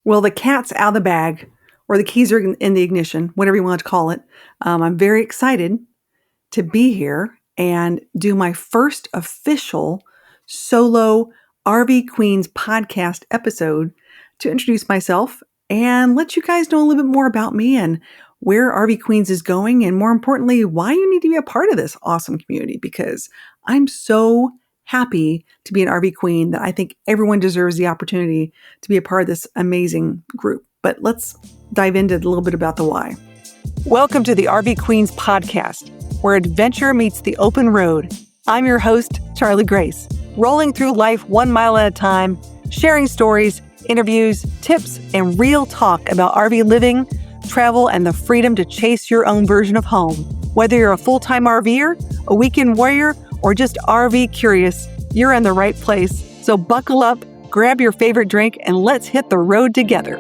Well, the cat's out of the bag, or the keys are in the ignition, whatever you want to call it. I'm very excited to be here and do my first official solo RV Queens podcast episode to introduce myself and let you guys know a little bit more about me and where RV Queens is going, and more importantly, why you need to be a part of this awesome community, because I'm so happy to be an RV Queen that I think everyone deserves the opportunity to be a part of this amazing group. But let's dive into a little bit about the why. Welcome to the RV Queens podcast, where adventure meets the open road. I'm your host, Charlie Grace, rolling through life 1 mile at a time, sharing stories, interviews, tips, and real talk about RV living, travel, and the freedom to chase your own version of home. Whether you're a full-time RVer, a weekend warrior, or just RV curious, you're in the right place. So buckle up, grab your favorite drink, and let's hit the road together.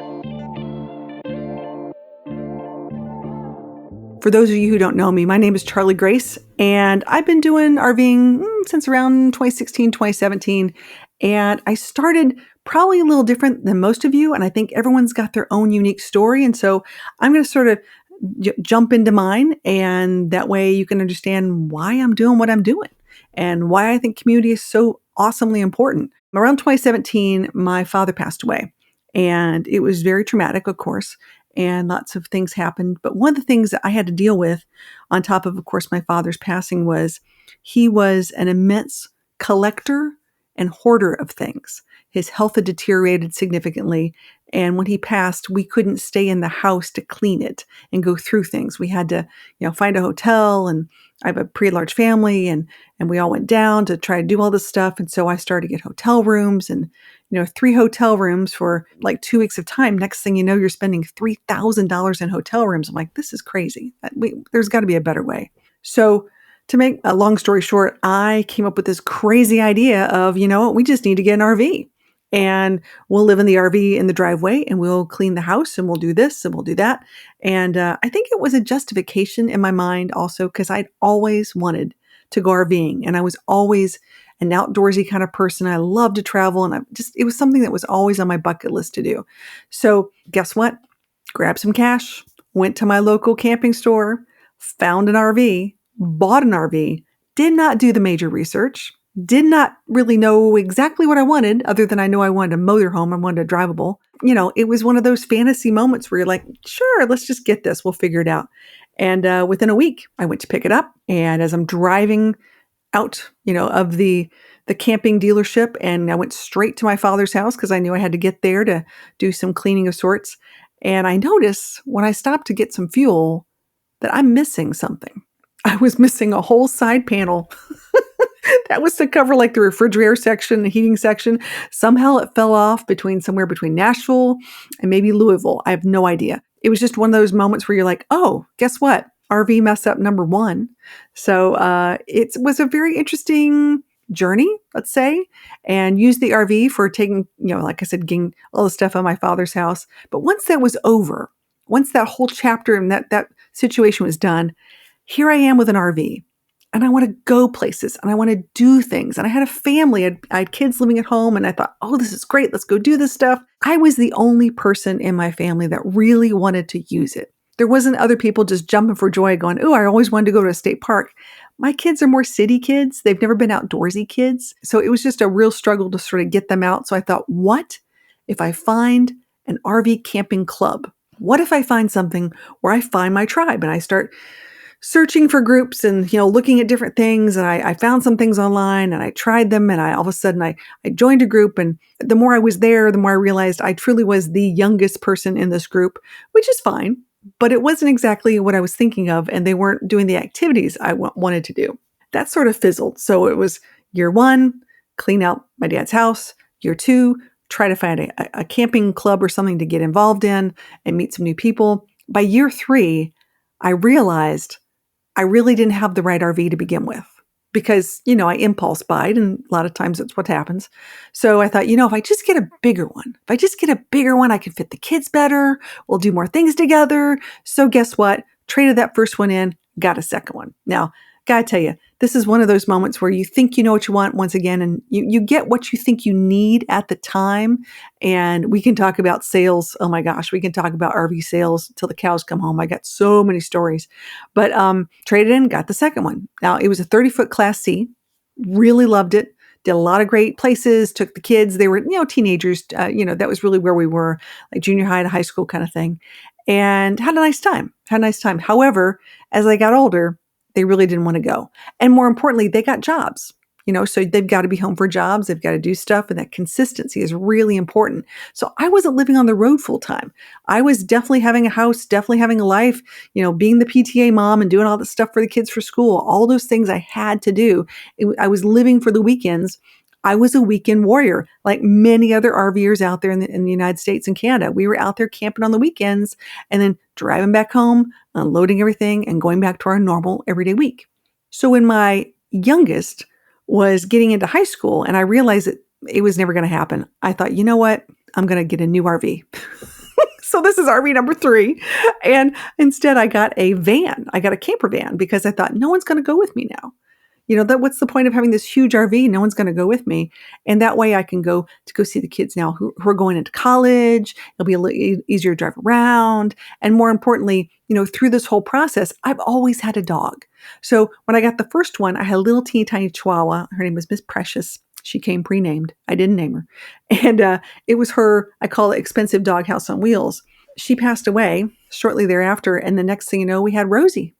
For those of you who don't know me, my name is Charlie Grace, and I've been doing RVing since around 2016, 2017. And I started probably a little different than most of you, and I think everyone's got their own unique story. And so I'm going to sort of jump into mine, and that way you can understand why I'm doing what I'm doing and why I think community is so awesomely important. Around 2017, my father passed away, and it was very traumatic, of course, and lots of things happened. But one of the things that I had to deal with, on top of course, my father's passing, was he was an immense collector and hoarder of things. His health had deteriorated significantly, and when he passed, we couldn't stay in the house to clean it and go through things. We had to, find a hotel, and I have a pretty large family, and we all went down to try to do all this stuff. And so I started to get hotel rooms, and 3 hotel rooms for like 2 weeks of time. Next thing you know, you're spending $3,000 in hotel rooms. I'm like, this is crazy. There's got to be a better way. So to make a long story short, I came up with this crazy idea of, we just need to get an RV. And we'll live in the RV in the driveway, and we'll clean the house, and we'll do this and we'll do that. And I think it was a justification in my mind also, because I'd always wanted to go RVing, and I was always an outdoorsy kind of person. I love to travel, and it was something that was always on my bucket list to do. So guess what? Grabbed some cash, went to my local camping store, found an RV, bought an RV, did not do the major research, did not really know exactly what I wanted, other than I know I wanted a motorhome. I wanted a drivable. It was one of those fantasy moments where you're like, sure, let's just get this. We'll figure it out. And within a week, I went to pick it up. And as I'm driving out, of the camping dealership, and I went straight to my father's house because I knew I had to get there to do some cleaning of sorts. And I noticed when I stopped to get some fuel that I'm missing something. I was missing a whole side panel that was to cover like the refrigerator section, the heating section. Somehow it fell off somewhere between Nashville and maybe Louisville. I have no idea. It was just one of those moments where you're like, oh, guess what? RV mess up number 1. So it was a very interesting journey, let's say, and used the RV for taking, like I said, getting all the stuff out of my father's house. But once that was over, once that whole chapter and that situation was done, here I am with an RV, and I want to go places, and I want to do things. And I had a family, I had kids living at home, and I thought, oh, this is great. Let's go do this stuff. I was the only person in my family that really wanted to use it. There wasn't other people just jumping for joy going, oh, I always wanted to go to a state park. My kids are more city kids. They've never been outdoorsy kids. So it was just a real struggle to sort of get them out. So I thought, what if I find an RV camping club? What if I find something where I find my tribe, and I start searching for groups and, looking at different things. And I found some things online, and I tried them, and all of a sudden I joined a group. And the more I was there, the more I realized I truly was the youngest person in this group, which is fine, but it wasn't exactly what I was thinking of. And they weren't doing the activities I wanted to do. That sort of fizzled. So it was year 1, clean out my dad's house. Year 2, try to find a camping club or something to get involved in and meet some new people. By year 3, I realized I really didn't have the right RV to begin with, because, I impulse buyed, and a lot of times that's what happens. So I thought, if I just get a bigger one, I can fit the kids better. We'll do more things together. So guess what? Traded that first one in, got a second one. Now, Gotta tell you, this is one of those moments where you think you know what you want once again, and you get what you think you need at the time. And we can talk about sales. Oh my gosh, we can talk about RV sales till the cows come home. I got so many stories. But traded in, got the second one. Now, it was a 30-foot Class C. Really loved it. Did a lot of great places, took the kids. They were, teenagers. That was really where we were, like junior high to high school kind of thing. And had a nice time. However, as I got older, they really didn't want to go. And more importantly, they got jobs, so they've got to be home for jobs. They've got to do stuff. And that consistency is really important. So I wasn't living on the road full time. I was definitely having a house, definitely having a life, being the PTA mom and doing all the stuff for the kids for school, all those things I had to do. I was living for the weekends. I was a weekend warrior, like many other RVers out there in the United States and Canada. We were out there camping on the weekends and then driving back home, unloading everything, and going back to our normal everyday week. So when my youngest was getting into high school and I realized that it was never going to happen, I thought, you know what? I'm going to get a new RV. So this is RV number 3. And instead I got a van. I got a camper van because I thought no one's going to go with me now. What's the point of having this huge RV? No one's going to go with me. And that way I can go see the kids now who are going into college. It'll be a little easier to drive around. And more importantly, through this whole process, I've always had a dog. So when I got the first one, I had a little teeny tiny Chihuahua. Her name was Miss Precious. She came pre-named. I didn't name her. And it was her, I call it expensive doghouse on wheels. She passed away shortly thereafter. And the next thing you know, we had Rosie.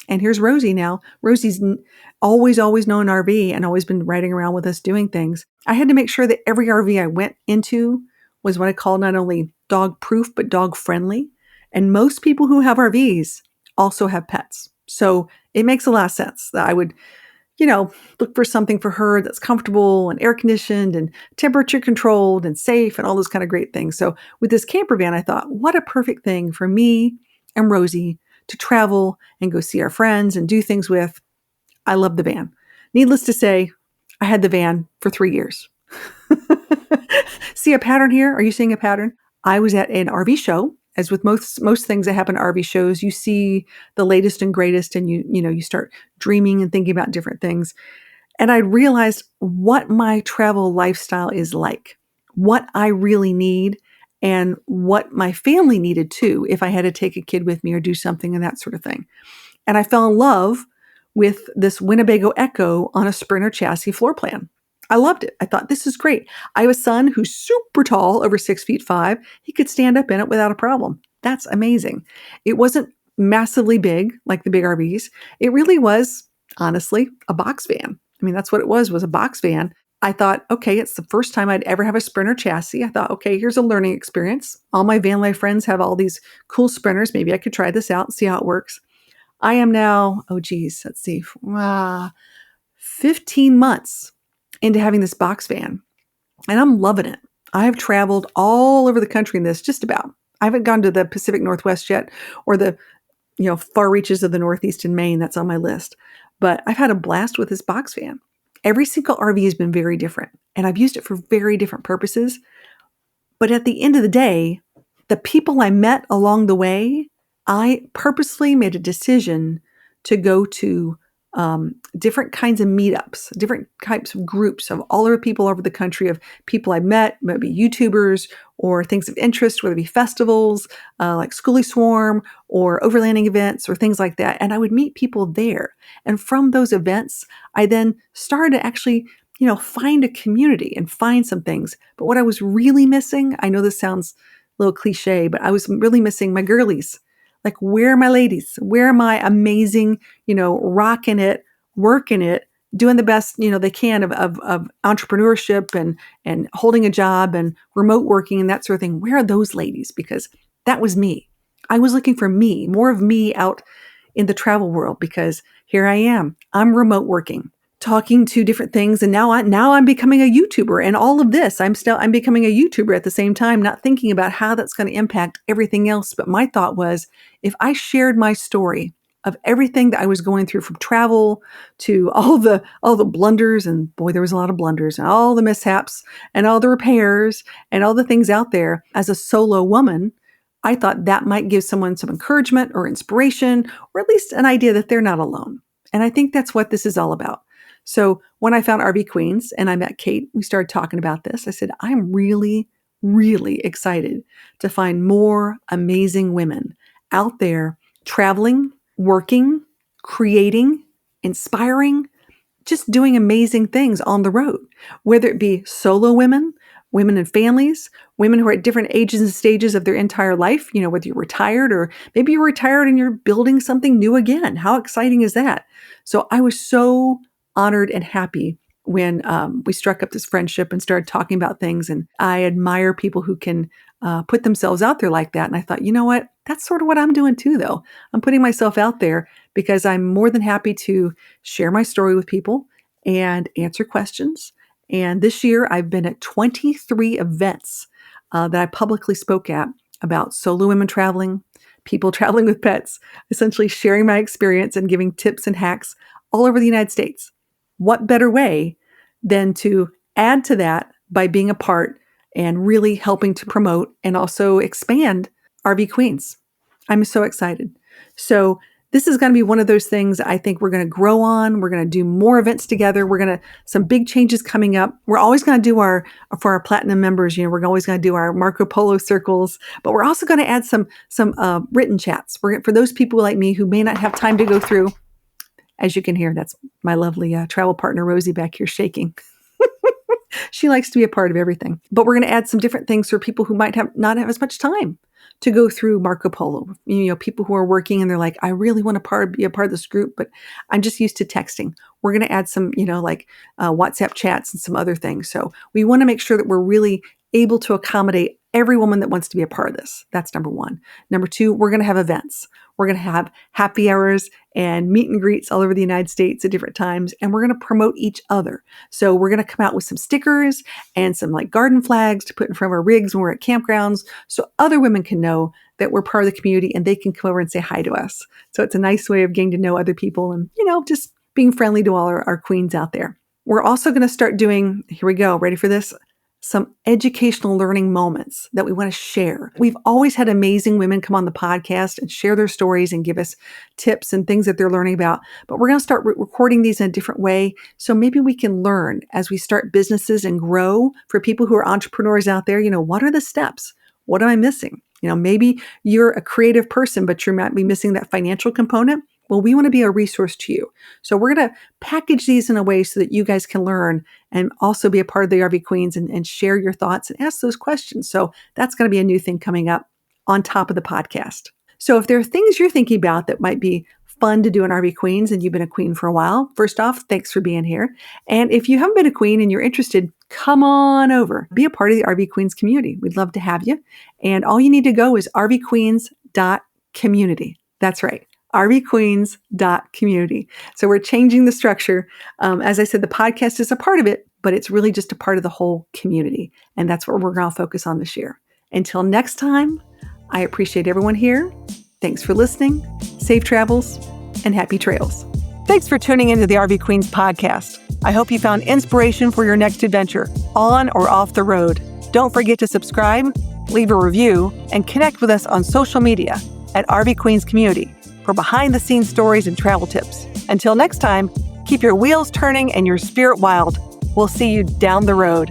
And here's Rosie now. Rosie's always known RV and always been riding around with us doing things. I had to make sure that every RV I went into was what I call not only dog proof, but dog friendly. And most people who have RVs also have pets. So it makes a lot of sense that I would, look for something for her that's comfortable and air conditioned and temperature controlled and safe and all those kind of great things. So with this camper van, I thought, what a perfect thing for me and Rosie to travel and go see our friends and do things with. I love the van. Needless to say, I had the van for 3 years. See a pattern here? Are you seeing a pattern? I was at an RV show. As with most things that happen at RV shows, you see the latest and greatest and you start dreaming and thinking about different things. And I realized what my travel lifestyle is like, what I really need, and what my family needed too, if I had to take a kid with me or do something and that sort of thing. And I fell in love with this Winnebago Echo on a Sprinter chassis floor plan. I loved it. I thought, this is great. I have a son who's super tall, over 6'5". He could stand up in it without a problem. That's amazing. It wasn't massively big like the big RVs. It really was, honestly, a box van. I mean, that's what it was a box van. I thought, okay, it's the first time I'd ever have a Sprinter chassis. I thought, okay, here's a learning experience. All my van life friends have all these cool Sprinters. Maybe I could try this out and see how it works. I am now, 15 months into having this box van, and I'm loving it. I have traveled all over the country in this, just about. I haven't gone to the Pacific Northwest yet, or the far reaches of the Northeast and Maine. That's on my list. But I've had a blast with this box van. Every single RV has been very different, and I've used it for very different purposes. But at the end of the day, the people I met along the way, I purposely made a decision to go to different kinds of meetups, different types of groups of all over people over the country, of people I met, maybe YouTubers or things of interest, whether it be festivals like Schoolie Swarm or overlanding events or things like that. And I would meet people there. And from those events, I then started to actually, find a community and find some things. But what I was really missing, I know this sounds a little cliche, but I was really missing my girlies. Like, where are my ladies? Where are my amazing, rocking it, working it, doing the best, they can of entrepreneurship and holding a job and remote working and that sort of thing. Where are those ladies? Because that was me. I was looking for me, more of me out in the travel world, because here I am. I'm remote working, talking to different things. And now I'm becoming a YouTuber, and all of this, I'm becoming a YouTuber at the ssame time, not thinking about how that's going to impact everything else. But my thought was, if I shared my story of everything that I was going through, from travel to all the blunders, and boy, there was a lot of blunders, and all the mishaps and all the repairs and all the things out there as a solo woman, I thought that might give someone some encouragement or inspiration, or at least an idea that they're not alone. And I think that's what this is all about. So when I found RV Queens and I met Kate, we started talking about this. I said, I'm really, really excited to find more amazing women out there traveling, working, creating, inspiring, just doing amazing things on the road, whether it be solo women, women and families, women who are at different ages and stages of their entire life, whether you're retired or maybe you're retired and you're building something new again. How exciting is that? So I was so honored and happy when we struck up this friendship and started talking about things. And I admire people who can put themselves out there like that. And I thought, you know what? That's sort of what I'm doing too, though. I'm putting myself out there because I'm more than happy to share my story with people and answer questions. And this year, I've been at 23 events that I publicly spoke at about solo women traveling, people traveling with pets, essentially sharing my experience and giving tips and hacks all over the United States. What better way than to add to that by being a part and really helping to promote and also expand RV Queens? I'm so excited. So this is going to be one of those things I think we're going to grow on. We're going to do more events together. Some big changes coming up. We're always going to do for our platinum members, we're always going to do our Marco Polo circles, but we're also going to add some written chats for those people like me who may not have time to go through. As you can hear, that's my lovely travel partner, Rosie, back here shaking. She likes to be a part of everything. But we're going to add some different things for people who might not have as much time to go through Marco Polo. People who are working and they're like, I really want to be a part of this group, but I'm just used to texting. We're going to add some, WhatsApp chats and some other things. So we want to make sure that we're really able to accommodate every woman that wants to be a part of this. That's number one. Number two, we're going to have events. We're going to have happy hours and meet and greets all over the United States at different times. And we're going to promote each other. So we're going to come out with some stickers and some garden flags to put in front of our rigs when we're at campgrounds. So other women can know that we're part of the community and they can come over and say hi to us. So it's a nice way of getting to know other people and, just being friendly to all our queens out there. We're also going to start doing, here we go, ready for this? Some educational learning moments that we want to share. We've always had amazing women come on the podcast and share their stories and give us tips and things that they're learning about. But we're going to start recording these in a different way. So maybe we can learn as we start businesses and grow for people who are entrepreneurs out there. What are the steps? What am I missing? Maybe you're a creative person, but you might be missing that financial component. Well, we want to be a resource to you. So we're going to package these in a way so that you guys can learn and also be a part of the RV Queens and share your thoughts and ask those questions. So that's going to be a new thing coming up on top of the podcast. So if there are things you're thinking about that might be fun to do in RV Queens and you've been a queen for a while, first off, thanks for being here. And if you haven't been a queen and you're interested, come on over. Be a part of the RV Queens community. We'd love to have you. And all you need to go is rvqueens.community. That's right. rvqueens.community. So we're changing the structure. As I said, the podcast is a part of it, but it's really just a part of the whole community. And that's what we're going to focus on this year. Until next time, I appreciate everyone here. Thanks for listening. Safe travels and happy trails. Thanks for tuning into the RV Queens podcast. I hope you found inspiration for your next adventure, on or off the road. Don't forget to subscribe, leave a review, and connect with us on social media at RV Queens Community for behind-the-scenes stories and travel tips. Until next time, keep your wheels turning and your spirit wild. We'll see you down the road.